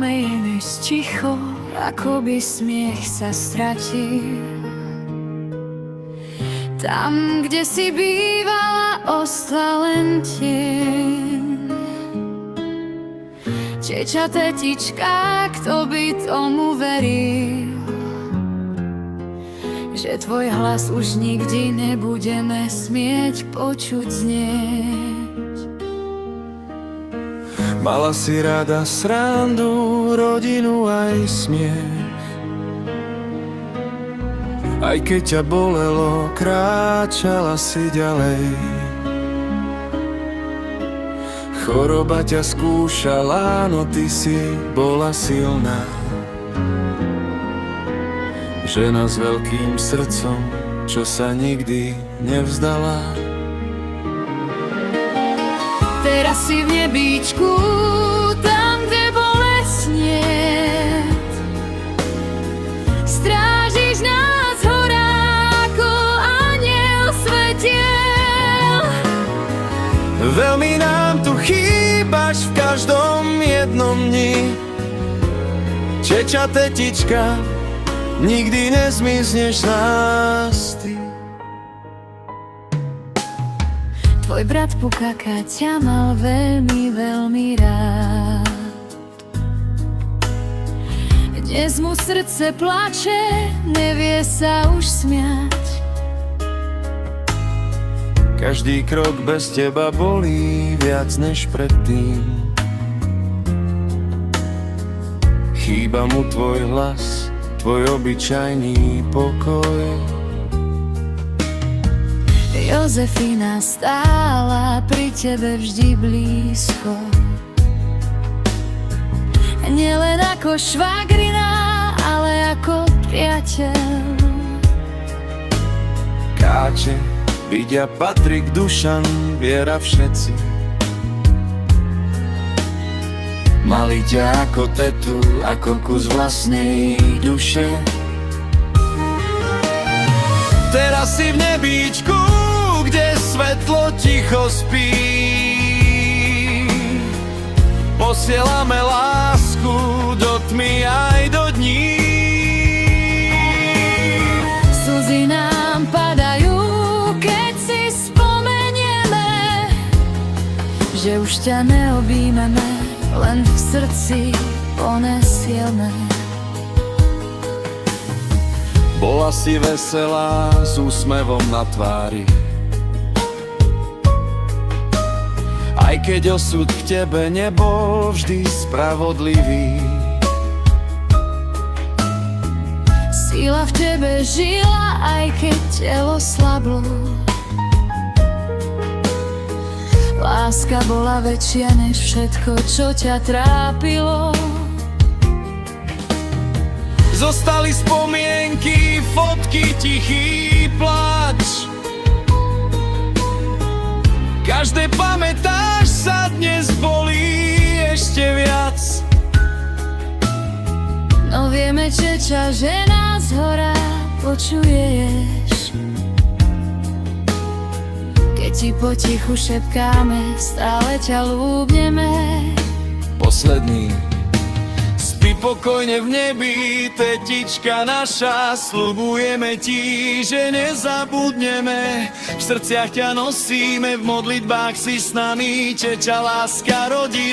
smejeme ticho, ako by smiech sa stratil. Tam, kde si bývala, ostala len tieň. Teča tetička, kto by tomu veril, že tvoj hlas už nikdy nebudeme smieť počuť znieť. Mala si rada srandu, rodinu aj smiech. Aj keď ťa bolelo, kráčala si ďalej. Choroba ťa skúšala, no ty si bola silná. Žena s veľkým srdcom, čo sa nikdy nevzdala. Teraz si v nebíčku, tam, kde bolesť niet. Strážiš nás hora, ako anjel svetiel. Veľmi nám tu chýbaš v každom jednom dni. Čeča tetička, nikdy nezmizneš z nás ty. Tvoj brat Pukaka ťa mal veľmi, veľmi rád. Dnes mu srdce plače, nevie sa už smiať. Každý krok bez teba bolí viac než predtým. Chýba mu tvoj hlas, tvoj obyčajný pokoj. Jozefína stála pri tebe vždy blízko, nielen ako švagrina, ale ako priateľ. Káče, vidia Patrik, Dušan, Viera, všetci. Mali ťa ako tetu, ako kus vlastnej duše. Teraz si v nebíčku, kde svetlo ticho spí. Posielame lásku do tmy aj do dní. Slzy nám padajú, keď si spomenieme, že už ťa neobjímeme, len v srdci ponesieme. Bola si veselá s úsmevom na tvári, aj keď osud k tebe nebol vždy spravodlivý. Sila v tebe žila, aj keď telo slablo. Láska bola väčšia než všetko, čo ťa trápilo. Zostali spomienky, fotky, tichý plač. Každé pamätáš sa, dnes bolí ešte viac. No vieme, Čeča, že nás hora počuješ. Keď ti potichu šepkáme, stále ťa ľúbneme. Posledný. Spí pokojne v nebi, tetička naša, sľubujeme ti, že nezabudneme. V srdciach ťa nosíme, v modlitbách si s nami, Čeča, láska rodí.